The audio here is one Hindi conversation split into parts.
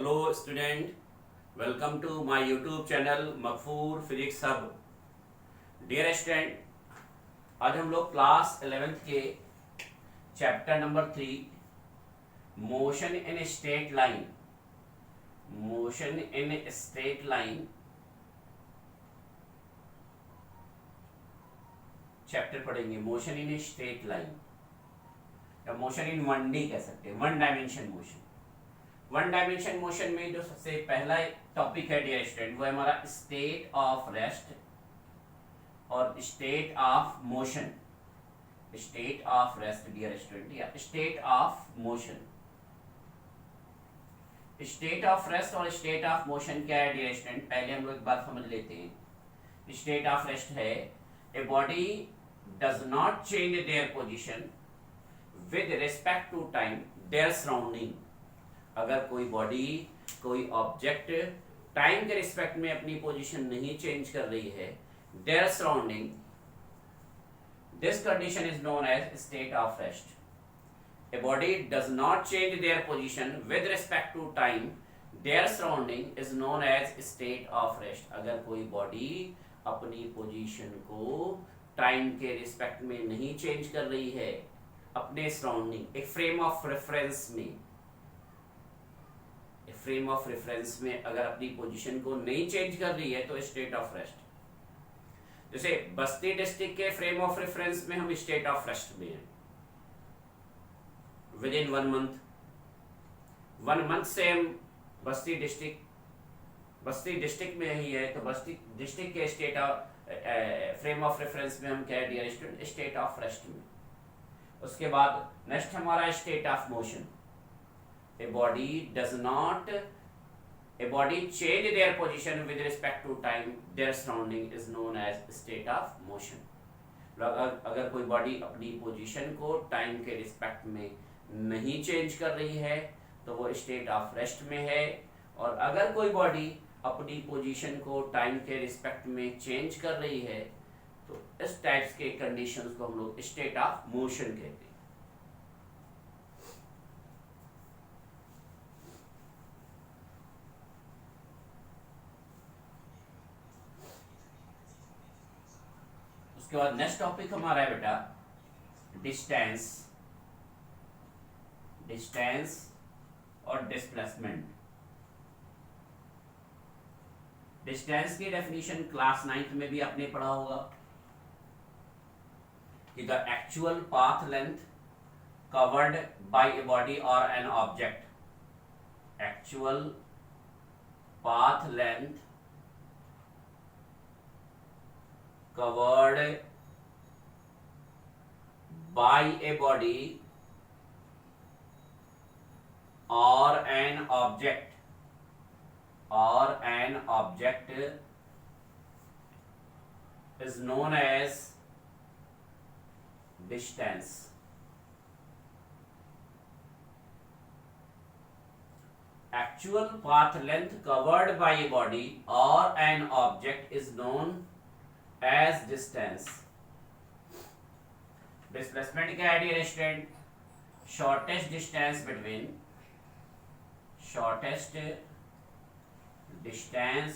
Hello student, welcome to my YouTube channel मकफूर फिजिक्स हब। डियर स्टूडेंट, आज हम लोग क्लास 11th के chapter number 3 motion in straight line chapter पढ़ेंगे। मोशन इन स्ट्रेट लाइन या मोशन इन 1D कह सकते हैं, one dimension motion. One dimension motion में जो सबसे पहला टॉपिक है डियर स्टूडेंट, वो है हमारा स्टेट ऑफ रेस्ट और state of motion. State of rest dear student या state of motion. State of rest और स्टेट ऑफ मोशन क्या है डियर स्टूडेंट, पहले हम लोग एक बात समझ लेते हैं। स्टेट ऑफ रेस्ट है a body does not change their position with respect to time their surrounding. अगर कोई बॉडी, कोई ऑब्जेक्ट टाइम के रिस्पेक्ट में अपनी पोजीशन नहीं चेंज कर रही है, their surrounding, this condition is known as state of rest. A body does not change their position with respect to time their surrounding is known as state of rest. अगर कोई बॉडी अपनी पोजीशन को टाइम के रिस्पेक्ट में नहीं चेंज कर रही है, अपने सराउंडिंग एक फ्रेम ऑफ रेफरेंस में, फ्रेम ऑफ रेफरेंस में अगर अपनी पोजीशन को नहीं चेंज कर रही है तो स्टेट ऑफ रेस्ट। जैसे बस्ती डिस्ट्रिक्ट के फ्रेम ऑफ रेफरेंस में हम स्टेट ऑफ रेस्ट में हैं। विद इन 1 मंथ से हम बस्ती डिस्ट्रिक्ट में ही है, तो बस्ती डिस्ट्रिक्ट के state of frame of reference में हम क्या है dear student, state of rest में। उसके बाद नेक्स्ट हमारा state of motion. A body change their position with respect to time their surrounding is known as state of motion। अगर कोई बॉडी अपनी पोजीशन को टाइम के रिस्पेक्ट में नहीं चेंज कर रही है तो वो स्टेट ऑफ रेस्ट में है, और अगर कोई बॉडी अपनी पोजीशन को टाइम के रिस्पेक्ट में चेंज कर रही है तो इस टाइप्स के कंडीशंस को हम लोग स्टेट ऑफ मोशन कहते हैं। उसके बाद नेक्स्ट टॉपिक हमारा है बेटा डिस्टेंस और डिस्प्लेसमेंट। डिस्टेंस की डेफिनेशन क्लास 9th में भी आपने पढ़ा होगा कि the actual path length covered by a body और an object. Actual path length covered by a body or an object is known as distance। Actual path length covered by a body or an object is known as distance। Displacement क्या है dear student, shortest distance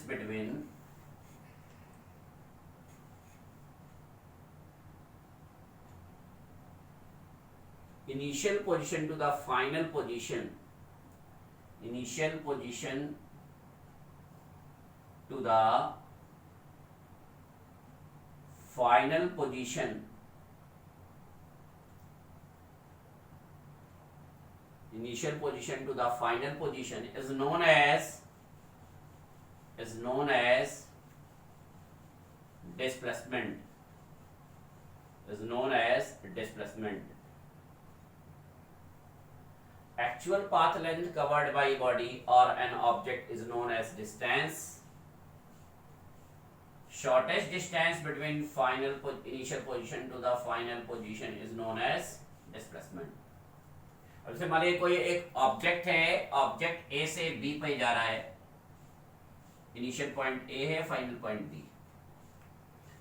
between initial position to the final position, initial position to the final position, initial position to the final position is known as displacement, Actual path length covered by a body or an object is known as distance। Shortest distance between initial position to the final position is known as displacement। अब जैसे मान लीजिए कोई एक ऑब्जेक्ट है, ऑब्जेक्ट ए से बी पे जा रहा है, इनिशियल पॉइंट ए है, फाइनल पॉइंट बी।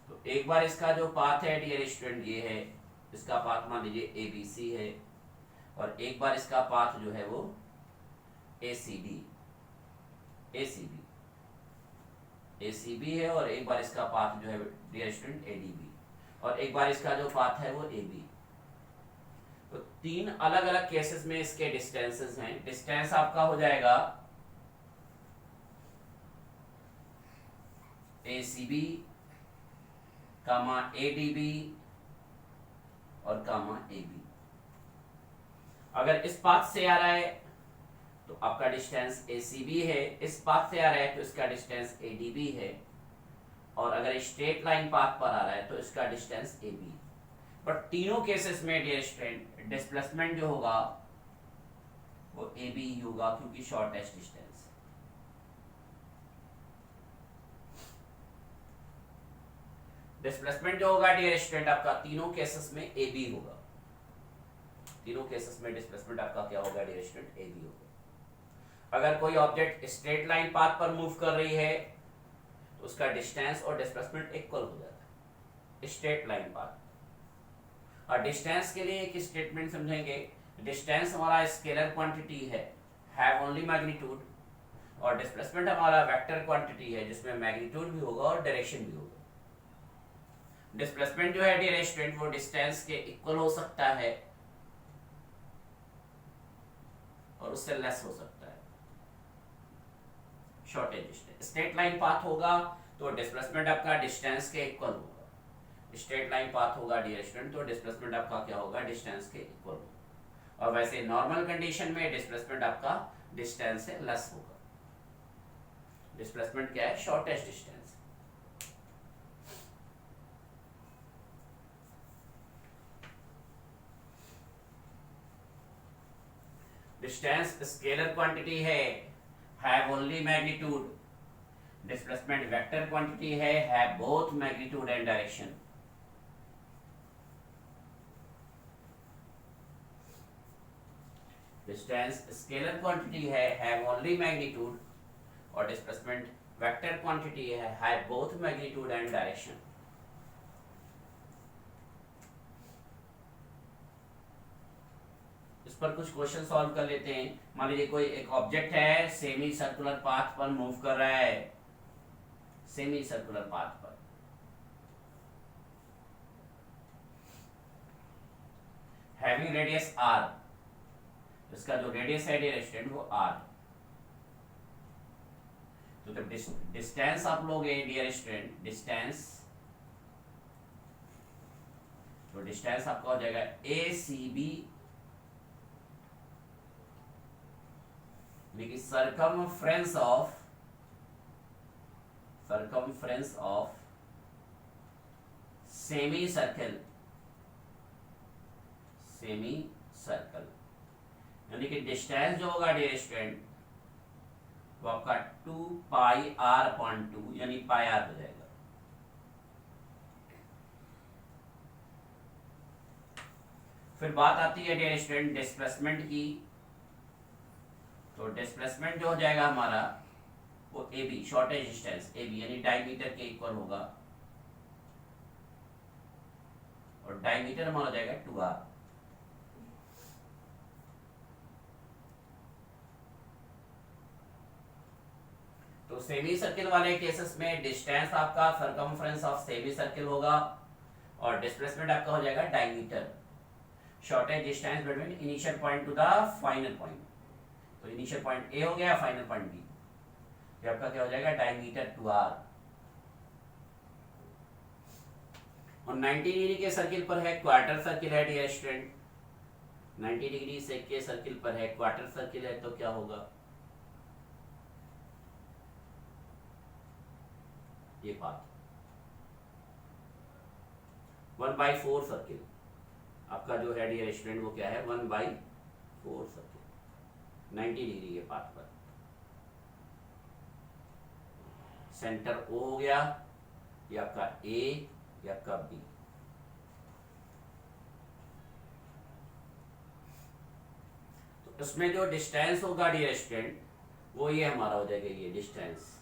तो एक बार इसका जो पाथ है डियर स्टूडेंट ये है, इसका पाथ मान लीजिए ए बी सी है, और एक बार इसका पाथ जो है वो ए सी डी। ACB है, और एक बार इसका पाथ जो है डियर स्टूडेंट ADB, और एक बार इसका जो पाथ है वो AB। तो तीन अलग अलग केसेस में इसके डिस्टेंसेस हैं। डिस्टेंस आपका हो जाएगा ACB कामा ADB और कामा AB। अगर इस पाथ से आ रहा है तो आपका डिस्टेंस ACB है, इस पाथ से आ रहा है तो इसका डिस्टेंस ADB है, और अगर स्ट्रेट लाइन पाथ पर आ रहा है तो इसका डिस्टेंस AB। बट तीनों केसेस में डियर स्टूडेंट डिस्प्लेसमेंट जो होगा वो AB ही होगा, क्योंकि शॉर्टेस्ट डिस्टेंस। डिस्प्लेसमेंट जो होगा डियर स्टूडेंट आपका तीनों केसेस में AB होगा। तीनों केसेस में डिस्प्लेसमेंट आपका क्या होगा डियर स्टूडेंट? AB होगा। अगर कोई ऑब्जेक्ट स्ट्रेट लाइन पाथ पर मूव कर रही है तो उसका डिस्टेंस और डिस्प्लेसमेंट इक्वल हो जाता है, स्ट्रेट लाइन पाथ। और डिस्टेंस के लिए एक स्टेटमेंट समझेंगे। डिस्टेंस हमारा स्केलर क्वांटिटी है, हैव ओनली मैग्नीट्यूड, और डिस्प्लेसमेंट हमारा वेक्टर क्वांटिटी है जिसमें मैग्नीट्यूड भी होगा और डायरेक्शन भी होगा। डिस्प्लेसमेंट जो है डियर स्टूडेंट वो डिस्टेंस के इक्वल हो सकता है और उससे लेस हो सकता है। Shortage distance straight line path होगा तो डिस्प्लेसमेंट आपका डिस्टेंस के इक्वल होगा। स्ट्रेट लाइन पाथ होगा डियर स्टूडेंट तो डिस्प्लेसमेंट आपका क्या होगा? डिस्टेंस के इक्वल होगा। और वैसे नॉर्मल कंडीशन में डिस्प्लेसमेंट आपका डिस्टेंस से लेस होगा। डिस्प्लेसमेंट क्या है? Shortest distance. Distance scalar quantity है, have only magnitude. Displacement vector quantity है, have both magnitude and direction. Distance scalar quantity है, हैव ओनली मैग्नीट्यूड, और डिस्प्लेसमेंट वेक्टर क्वांटिटी है, have both magnitude and direction. इस पर कुछ क्वेश्चन सॉल्व कर लेते हैं। मान लीजिए कोई एक ऑब्जेक्ट है, सेमी सर्कुलर पाथ पर मूव कर रहा है, सेमी सर्कुलर पाथ पर। हैविंग रेडियस r, इसका जो रेडियस है डियर स्टूडेंट वो r। तो जब डिस्टेंस आप लोगे डियर स्टूडेंट, डिस्टेंस, तो डिस्टेंस आपका हो जाएगा ACB, देखिए circumference of सेमी सर्कल, यानी कि डिस्टेंस जो होगा डियर स्टूडेंट वो आपका 2πr/2 यानी πr हो जाएगा। फिर बात आती है डियर स्टूडेंट डिस्प्लेसमेंट की। तो डिस्प्लेसमेंट जो हो जाएगा हमारा वो AB, शॉर्टेज डिस्टेंस AB यानी डायमीटर के इक्वल होगा, और डायमीटर हमारा हो जाएगा 2r। तो सेमी सर्किल वाले केसेस में डिस्टेंस आपका सर्कमफ्रेंस ऑफ सेमी सर्किल होगा, और डिस्प्लेसमेंट आपका हो जाएगा diameter, shortage distance between initial point two the final point. तो इनिशियल पॉइंट A हो गया, फाइनल पॉइंट B, ये आपका क्या हो जाएगा? Diameter 2r। और 90 डिग्री के सर्किल पर है, क्वार्टर सर्किल है डियर स्टूडेंट, 90 डिग्री से के सर्किल पर है, क्वार्टर सर्किल है, तो क्या होगा? ये पाथ 1/4 सर्किल आपका जो है डियर स्टूडेंट वो क्या है? 1/4 सर्किल 90 डिग्री के पाथ पर। सेंटर O हो गया, ये आपका A, ये आपका B। तो इसमें जो डिस्टेंस होगा डियर स्टूडेंट वो ये हमारा हो जाएगा, ये डिस्टेंस,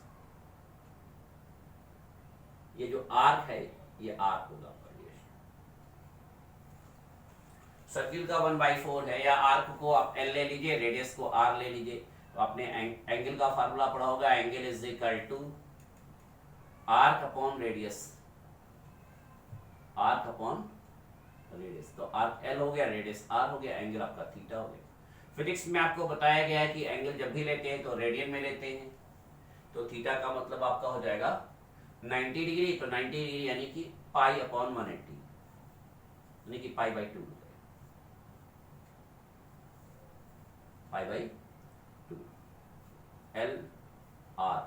ये जो आर्क है ये आर्क होगा सर्किल का 1/4 है, या आर्क को आप L ले लीजिए, रेडियस को R ले लीजिए। तो आपने एंगल का फार्मूला पढ़ा होगा, angle is equal to arc upon radius, arc upon radius. तो आर्क एल हो गया, रेडियस आर हो गया, एंगल आपका थीटा हो गया। फिजिक्स में आपको बताया गया है कि एंगल जब भी लेते हैं तो रेडियन में लेते हैं, तो थीटा का मतलब आपका हो जाएगा 90 डिग्री, तो 90 डिग्री यानी कि पाई अपॉन 180, यानी कि pi by 2, pi by 2 L R.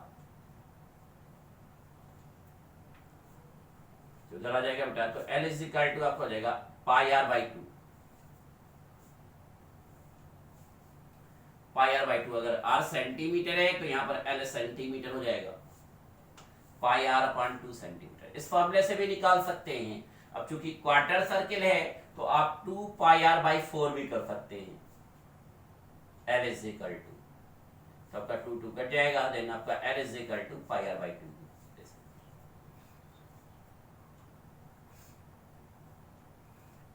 तो इधर आ जाएगा बेटा, तो एल इज इक्वल टू आपका हो जाएगा pi R by 2, pi R by 2। अगर आर सेंटीमीटर है तो यहाँ पर एल सेंटीमीटर हो जाएगा, पाई आर अपॉन 2 सेंटीमीटर। इस फॉर्मूले से भी निकाल सकते हैं। अब चूंकि क्वार्टर सर्किल है तो आप 2 पाई आर बाई 4 भी कर सकते हैं, एल इज इक्वल टू, तो आपका 2 2 कट जाएगा, देन आपका L is equal to pi R by 2।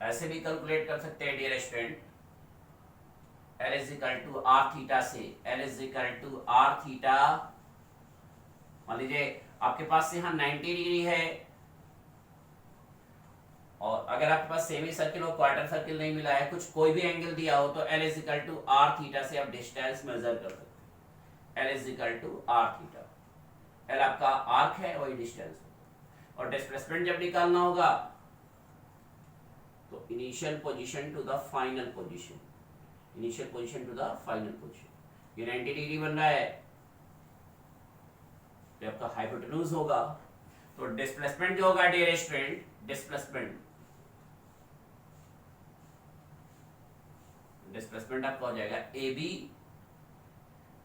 ऐसे भी कैलकुलेट कर सकते हैं dear student, L is equal to R theta से, L is equal to R theta. मान लीजिए आपके पास से यहाँ 90 डिग्री है, और अगर आपके पास सेमी सर्किल और क्वार्टर सर्किल नहीं मिला है, कुछ कोई भी एंगल दिया हो, तो L is equal to R theta से आप डिस्टेंस मेजर कर सकते हैं। L is equal to R theta, L आपका आर्क है, वही डिस्टेंस है। और डिस्प्लेसमेंट जब निकालना होगा तो initial position to the final position, initial position to the final position. ये 90 डिग्री बन रहा है, तो आपका हाइपोटेन्यूज होगा, तो डिस्प्लेसमेंट जो होगा डियर स्टूडेंट, डिस्प्लेसमेंट आपका हो जाएगा A B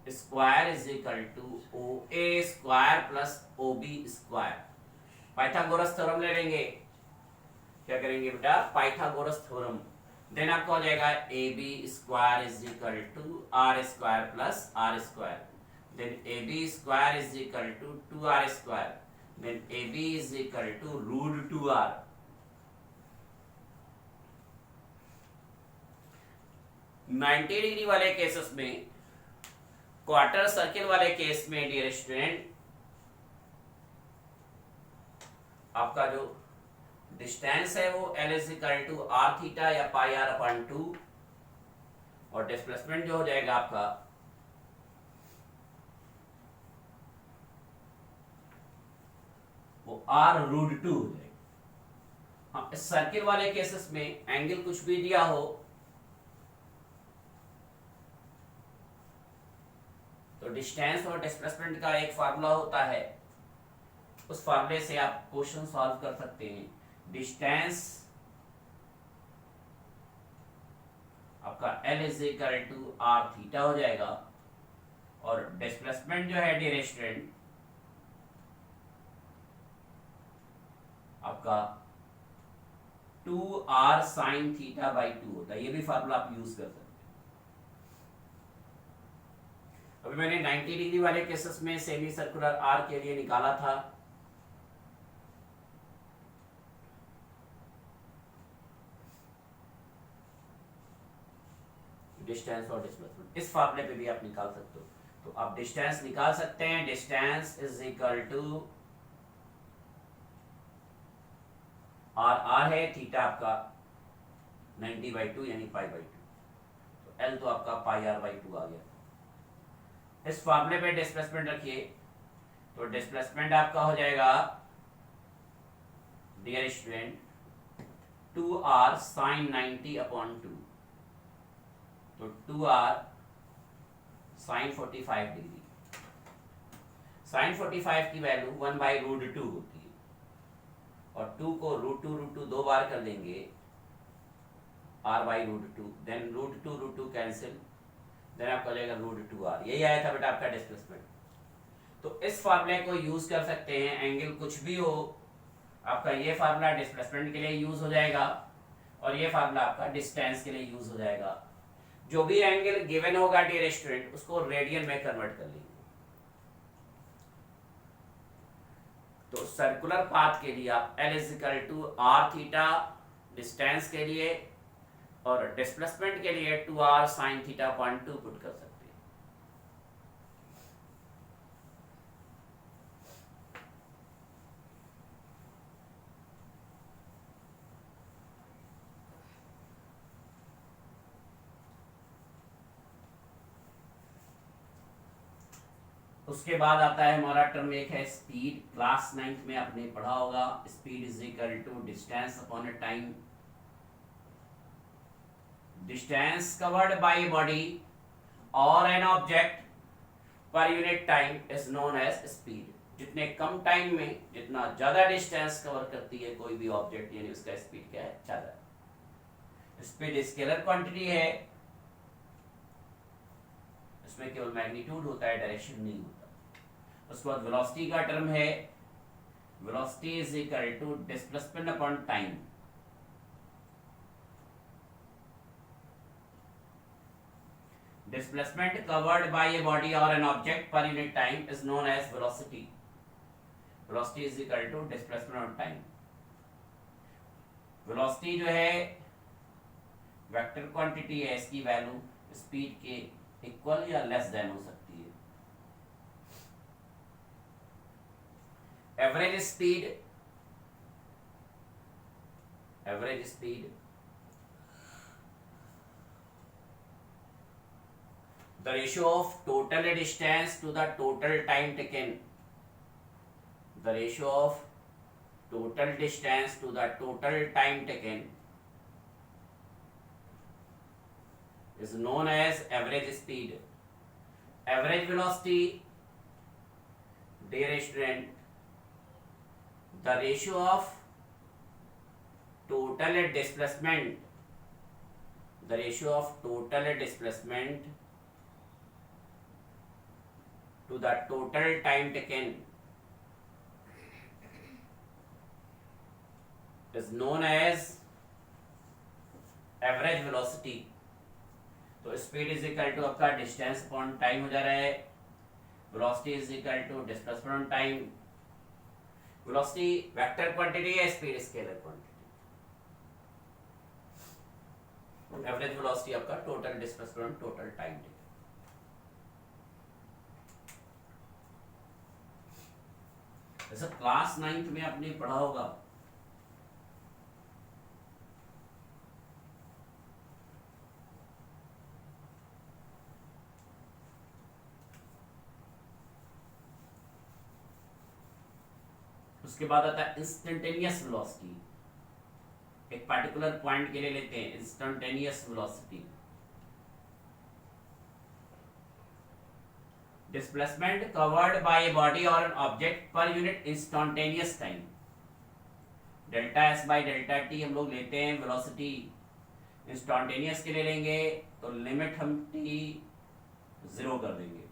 square is equal to O A square plus O B square. Pythagoras theorem ले लेंगे, क्या करेंगे बेटा, पाइथागोरस थ्योरम। देन आपको हो जाएगा A B square is equal to R square plus R square, then A B square is equal to 2r square, then A B is equal to root 2r। Ninety degree वाले केसेस में, क्वार्टर सर्किल वाले केस में डियर स्टूडेंट, आपका जो डिस्टेंस है वो L is equal to R theta या पाई आर अपॉन 2, और डिस्प्लेसमेंट जो हो जाएगा आपका वो आर रूट 2 हो जाएगा। हाँ, इस सर्किल वाले केसेस में एंगल कुछ भी दिया हो तो डिस्टेंस और डिस्प्लेसमेंट का एक फार्मूला होता है, उस फार्मूले से आप क्वेश्चन सॉल्व कर सकते हैं। डिस्टेंस आपका L is equal to R theta हो जाएगा, और डिस्प्लेसमेंट जो है डियर स्टूडेंट आपका 2r साइन थीटा बाई 2 होता है। ये भी फार्मूला आप यूज कर सकते हैं। अभी मैंने 90 डिग्री वाले केसेस में सेमी सर्कुलर आर के लिए निकाला था, डिस्टेंस और डिस्प्लेसमेंट। इस फार्मूले पे भी आप निकाल सकते हो, तो आप डिस्टेंस निकाल सकते हैं। Distance is equal to R है, थीटा आपका 90/2 यानी पाई/2, तो एल तो आपका पाई आर बाई 2 आ गया। इस फार्मूले पे डिस्प्लेसमेंट रखिए, तो डिस्प्लेसमेंट आपका हो जाएगा डियर स्टूडेंट 2r साइन 90/2, तो 2r साइन 45 डिग्री। साइन 45 की वैल्यू 1/√2 होती है, और 2 को √2 दो बार कर देंगे, r/√2, देन √2 कैंसिल, देन आपका हो जाएगा √2r। यही आया था बेटा आपका डिस्प्लेसमेंट। तो इस फार्मूले को यूज कर सकते हैं, एंगल कुछ भी हो, आपका ये फार्मूला डिस्प्लेसमेंट के लिए यूज हो जाएगा, और ये फार्मूला आपका डिस्टेंस के लिए यूज हो जाएगा। जो भी एंगल गिवन होगा डियर स्टूडेंट, उसको रेडियन में कन्वर्ट कर लेंगे। तो सर्कुलर पाथ के लिए आप L is equal to R theta distance के लिए, और डिस्प्लेसमेंट के लिए 2r साइन थीटा 2 पुट कर सकते हैं। उसके बाद आता है हमारा टर्म एक है स्पीड। क्लास 9th में आपने पढ़ा होगा, speed is equal to distance upon a time. Distance covered by body और एन ऑब्जेक्ट पर unit time is known as speed. जितने कम टाइम में जितना ज्यादा डिस्टेंस कवर करती है कोई भी ऑब्जेक्ट, यानी उसका स्पीड क्या है, ज्यादा। स्पीड स्केलर क्वांटिटी है, इसमें केवल मैग्नीट्यूड होता है, डायरेक्शन नहीं होता। उसके बाद वेलोसिटी का टर्म है, velocity is equal to displacement upon time. Displacement covered by a body और एन ऑब्जेक्ट पर unit time is known as velocity. Velocity is equal to displacement on time. Velocity जो है वेक्टर क्वांटिटी है, इसकी वैल्यू स्पीड के इक्वल या लेस देन हो सकती है। Average speed, average speed the ratio of total distance to the total time taken, the ratio of total distance to the total time taken is known as average speed. Average velocity, dear student, the ratio of total displacement, the ratio of total displacement to the total time taken is known as average velocity. तो स्पीड इज इक्वल टू आपका डिस्टेंस अपॉन टाइम हो जा रहा है, velocity is equal to displacement on time. Velocity vector quantity है, speed scalar quantity. Average velocity आपका टोटल डिस्प्लेसमेंट टोटल टाइम। जैसे क्लास 9th में आपने पढ़ा होगा, उसके बाद आता है इंस्टेंटेनियस वेलोसिटी। एक पर्टिकुलर पॉइंट के लिए लेते हैं instantaneous velocity. Displacement covered by a body और एन ऑब्जेक्ट पर unit instantaneous time. Delta S by delta T हम लोग लेते हैं वेलोसिटी। इंस्टेंटेनियस के लिए लेंगे तो लिमिट हम टी 0 कर देंगे।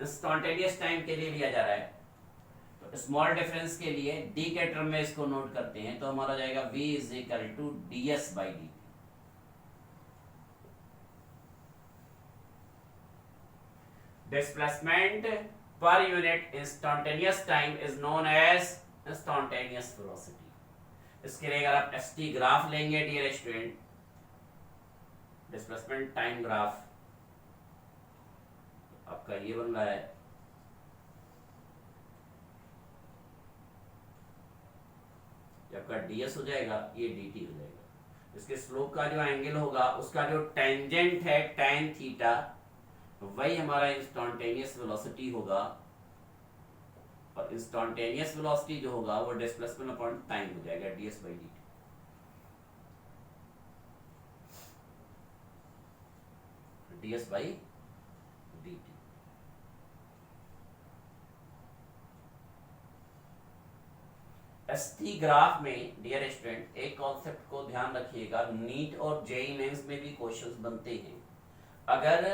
इंस्टेंटेनियस टाइम के लिए लिया जा रहा है तो स्मॉल डिफरेंस के लिए डी के टर्म में इसको नोट करते हैं, तो हमारा जाएगा v is equal to D S by D. Displacement पर unit instantaneous time is known as instantaneous velocity. इसके लिए अगर आप एसटी ग्राफ लेंगे dear student, displacement time graph आपका ये बन रहा है, आपका ds हो जाएगा, ये dt हो जाएगा। इसके स्लोप का जो एंगल होगा उसका जो टेंजेंट है tan थीटा, वही हमारा इंस्टेंटेनियस वेलोसिटी होगा। और इंस्टेंटेनियस वेलोसिटी जो होगा वो डिस्प्लेसमेंट अपॉन टाइम हो जाएगा, ds by dt। ds by dt। ST graph में डियर स्टूडेंट एक कॉन्सेप्ट को ध्यान रखिएगा, नीट और जेईई मेंस में भी क्वेश्चंस बनते हैं। अगर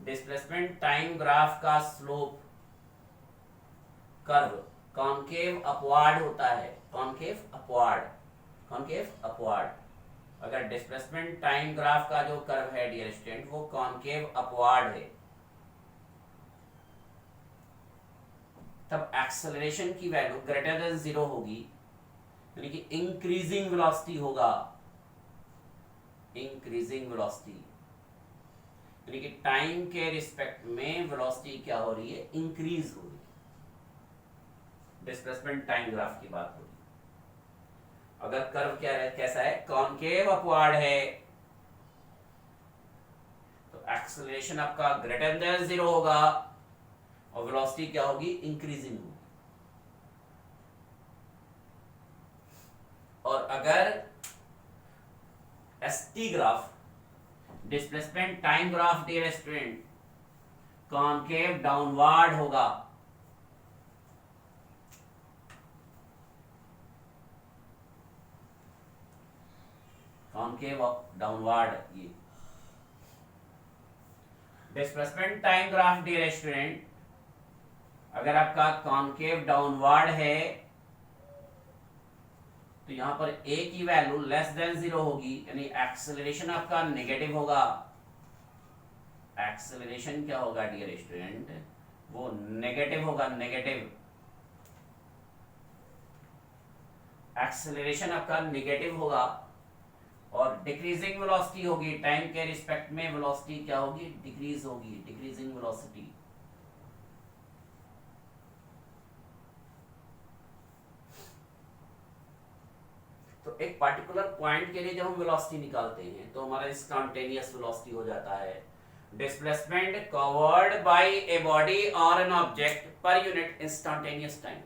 डिस्प्लेसमेंट टाइम ग्राफ का स्लोप कर्व कॉनकेव अपवार्ड होता है, कॉनकेव अपवार्ड, कॉनकेव अपवार्ड, अगर डिस्प्लेसमेंट टाइम ग्राफ का जो कर्व है डियर स्टूडेंट वो कॉनकेव अपवार्ड है, तब एक्सेलरेशन की वैल्यू ग्रेटर देन 0 होगी, यानी कि इंक्रीजिंग वेलोसिटी होगा, इंक्रीजिंग वेलोसिटी, यानी कि टाइम के रिस्पेक्ट में वेलोसिटी क्या हो रही है, इंक्रीज हो रही है। डिस्प्लेसमेंट टाइम ग्राफ की बात हो रही है। अगर कर्व क्या है, कैसा है, कॉनकेव अपवार्ड है, तो तो एक्सेलरेशन आपका ग्रेटर देन 0 होगा और वेलोसिटी क्या होगी, इंक्रीजिंग होगी। और अगर ST graph, displacement time graph dear student, concave downward होगा, कॉनकेव डाउनवर्ड, ये displacement time graph dear student अगर आपका कॉनकेव डाउनवर्ड है तो यहां पर a की वैल्यू लेस देन 0 होगी, यानी एक्सेलरेशन आपका नेगेटिव होगा। एक्सेलरेशन क्या होगा डियर स्टूडेंट, वो नेगेटिव होगा, नेगेटिव एक्सेलरेशन आपका नेगेटिव होगा। और डिक्रीजिंग वेलोसिटी होगी, टाइम के रिस्पेक्ट में वेलोसिटी क्या होगी, डिक्रीज होगी, डिक्रीजिंग वेलोसिटी। तो एक पर्टिकुलर पॉइंट के लिए जब हम वेलोसिटी निकालते हैं तो हमारा इंस्टेंटेनियस वेलोसिटी हो जाता है displacement covered by a body और एन ऑब्जेक्ट पर unit instantaneous time.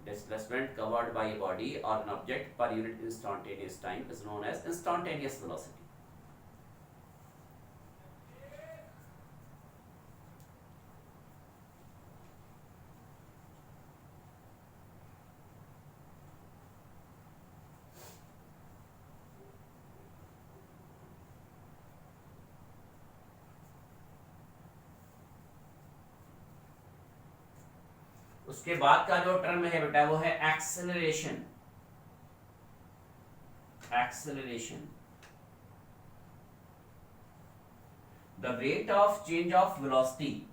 Displacement covered by a body or an object per unit instantaneous time is known as instantaneous velocity. उसके बाद का जो टर्म है बेटा वो है acceleration. Acceleration the rate of change of velocity,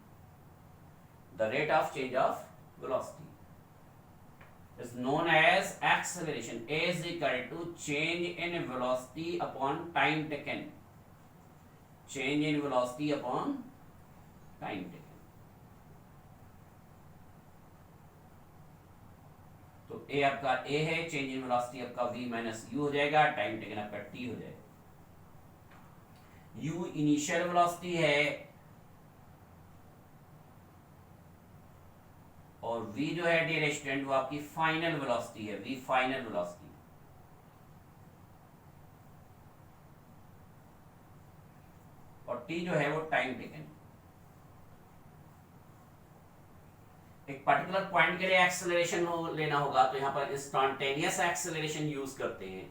the rate of change of velocity is known as acceleration. A is equal to change in velocity upon time taken, change in velocity upon time taken। तो ए आपका ए है, चेंज इन वेलोसिटी आपका v माइनस यू हो जाएगा, टाइम टेकन आपका t हो जाएगा। u इनिशियल वेलोसिटी है और v जो है डियर स्टूडेंट वो आपकी फाइनल वेलोसिटी है, v फाइनल वेलोसिटी। और t जो है वो टाइम टेकन। एक पर्टिकुलर पॉइंट के लिए एक्सेलरेशन लेना होगा तो यहां पर इंस्टेंटेनियस एक्सेलरेशन यूज करते हैं,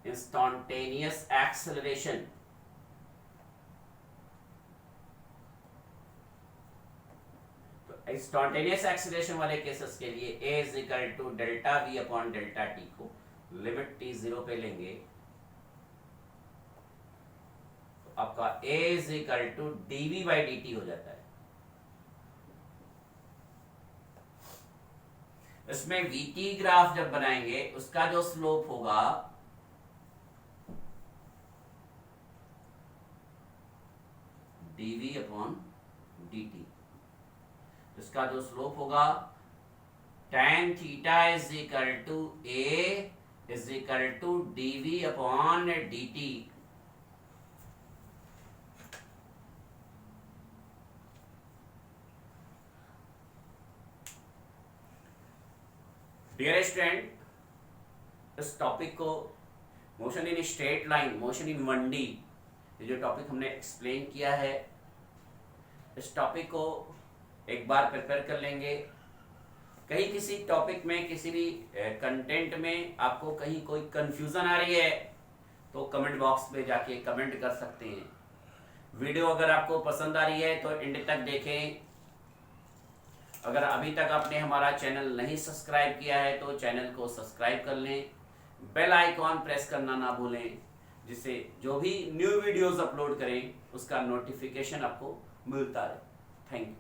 इंस्टेंटेनियस एक्सेलरेशन। तो इंस्टेंटेनियस एक्सेलरेशन वाले केसेस के लिए a is equal to delta v upon delta t को लिमिट t 0 पे लेंगे तो आपका a is equal to dv by dt हो जाता है। इसमें vt ग्राफ जब बनाएंगे उसका जो स्लोप होगा dv अपॉन dt, इसका जो स्लोप होगा tan theta is equal to a is equal to dv upon dt। Dear student, इस टॉपिक को motion in straight line, motion in 1D, ये जो टॉपिक हमने एक्सप्लेन किया है, इस टॉपिक को एक बार प्रिपेयर कर लेंगे। कहीं किसी टॉपिक में, किसी भी कंटेंट में आपको कहीं कोई कंफ्यूजन आ रही है तो कमेंट बॉक्स में जाके कमेंट कर सकते हैं। वीडियो अगर आपको पसंद आ रही है तो एंड तक देखें। अगर अभी तक आपने हमारा चैनल नहीं सब्सक्राइब किया है तो चैनल को सब्सक्राइब कर लें, बेल आइकॉन प्रेस करना ना भूलें, जिससे जो भी न्यू वीडियोस अपलोड करें उसका नोटिफिकेशन आपको मिलता रहे। Thank you.